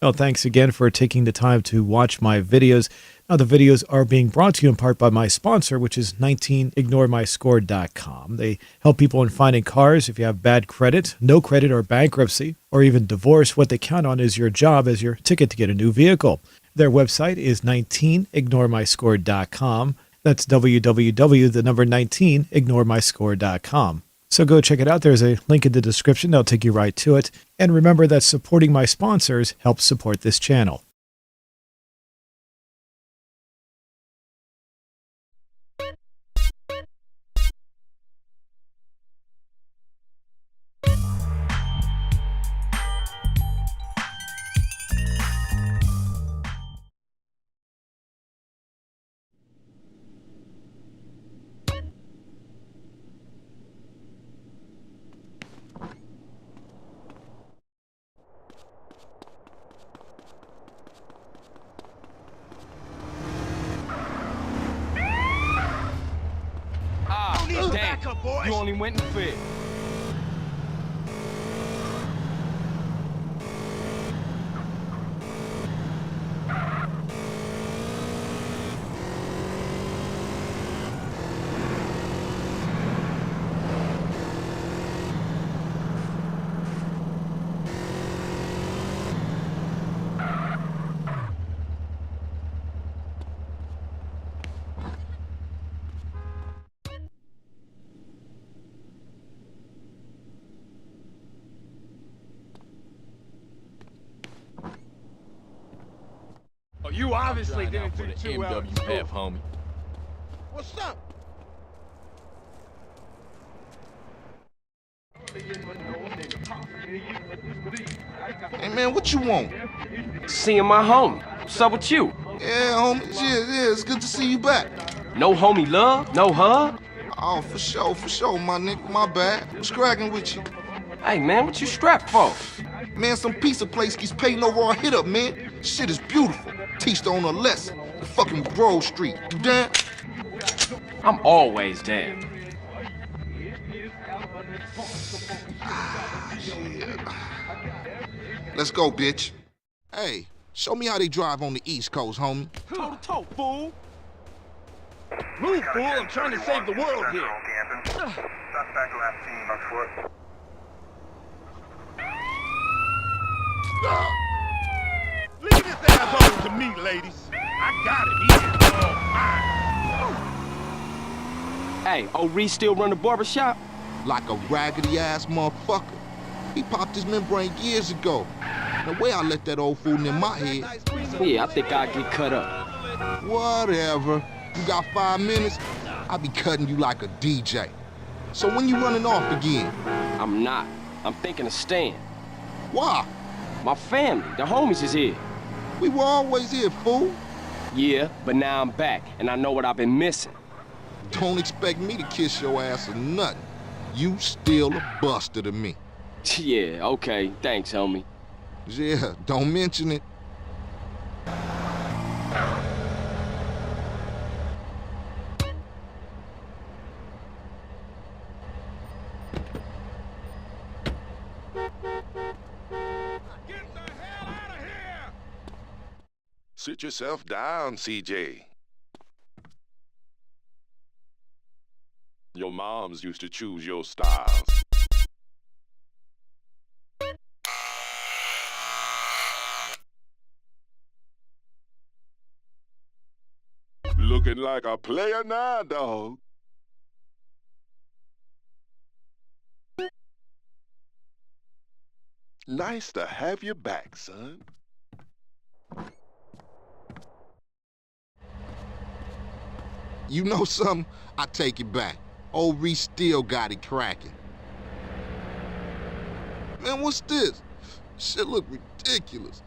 Well, thanks again for taking the time to watch my videos. Now, the videos are being brought to you in part by my sponsor, which is 19ignoremyscore.com. They help people in finding cars if you have bad credit, no credit, or bankruptcy, or even divorce. What they count on is your job as your ticket to get a new vehicle. Their website is 19ignoremyscore.com. That's www.19ignoremyscore.com. So go check it out. There's a link in the description. That'll take you right to it. And remember that supporting my sponsors helps support this channel. Damn, you only went and fed. Oh, you obviously didn't do too well. MWF, homie. What's up? Hey man, what you want? Seeing my homie. What's up with you? Yeah, homie. Yeah, it's good to see you back. No homie love? No hug? Oh, for sure, my nigga. My bad. What's cracking with you? Hey, man, what you strapped for? Man, some pizza place keeps paying over our hit up, man. Shit is beautiful. Teach the owner a lesson. The fucking Grove Street. You down? I'm always down. Shit. Let's go, bitch. Hey, show me how they drive on the East Coast, homie. Toe to toe, fool. Move, fool. I'm trying to save the world here. Suspect last seen on foot. Leave this asshole to me, ladies. I got it. He is all mine. Hey, old Reese still run the barbershop? Like a raggedy-ass motherfucker. He popped his membrane years ago. The way I let that old fool in my head. Yeah, I think I'll get cut up. Whatever. You got 5 minutes? I'll be cutting you like a DJ. So when you running off again? I'm not. I'm thinking of staying. Why? My family, the homies is here. We were always here, fool. Yeah, but now I'm back, and I know what I've been missing. Don't expect me to kiss your ass or nothing. You still a buster to me. Yeah, okay. Thanks, homie. Yeah, don't mention it. Sit yourself down, CJ. Your moms used to choose your styles. Looking like a player now, dog. Nice to have you back, son. You know something? I take it back. Old Reese still got it cracking. Man, what's this? Shit look ridiculous.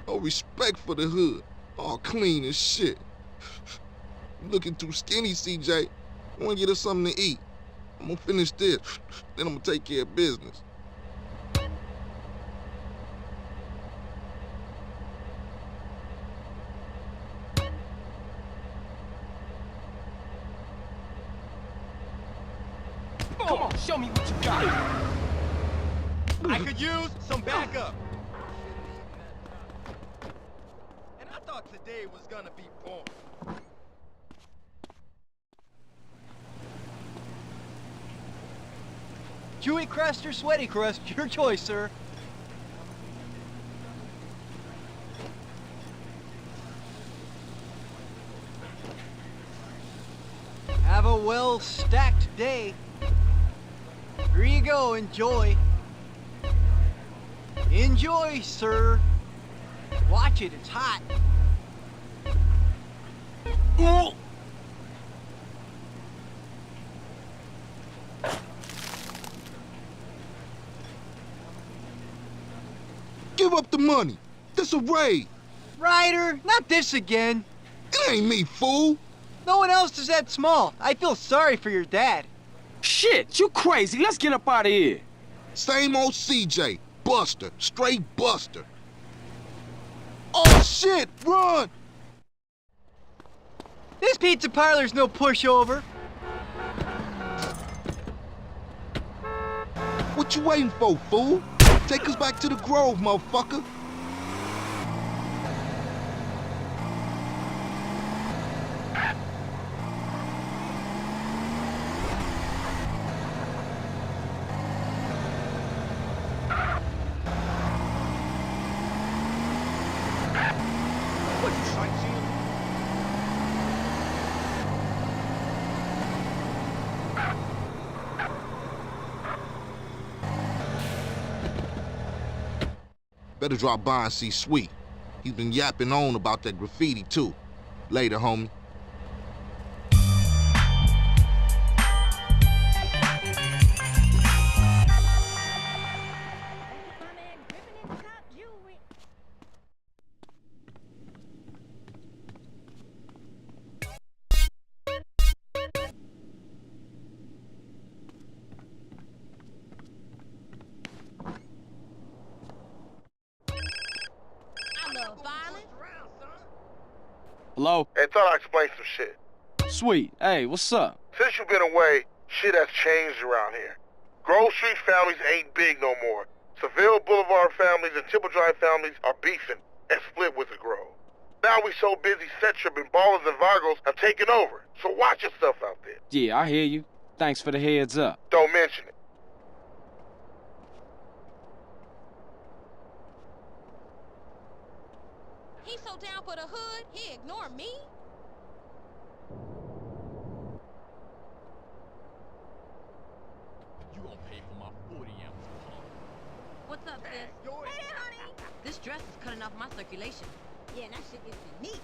No respect for the hood. All clean as shit. You looking too skinny, CJ. I wanna get us something to eat. I'm gonna finish this, then I'm gonna take care of business. Come on, show me what you got. I could use some backup. today was gonna be born. Chewy crust or sweaty crust, your choice, sir. Have a well-stacked day. Here you go, enjoy. Enjoy, sir. Watch it, it's hot. Ooh. Give up the money. This a raid. Ryder, not this again. It ain't me, fool. No one else is that small. I feel sorry for your dad. Shit, you crazy. Let's get up out of here. Same old CJ. Buster. Straight Buster. Oh, shit. Run. This pizza parlor's no pushover. What you waiting for, fool? Take us back to the Grove, motherfucker. What, you sightseeing? Better drop by and see Sweet. He's been yapping on about that graffiti, too. Later, homie. Hello? Hey, thought I'd explain some shit. Sweet. Hey, what's up? Since you've been away, shit has changed around here. Grove Street families ain't big no more. Seville Boulevard families and Temple Drive families are beefing and split with the Grove. Now we so busy, set tripping ballers and Vagos have taken over. So watch your stuff out there. Yeah, I hear you. Thanks for the heads up. Don't mention it. He's so down for the hood, he ignore me? You gonna pay for my 40 ounce pump. What's up, sis? Yo, Hey, honey. This dress is cutting off my circulation. Yeah, and that shit is neat.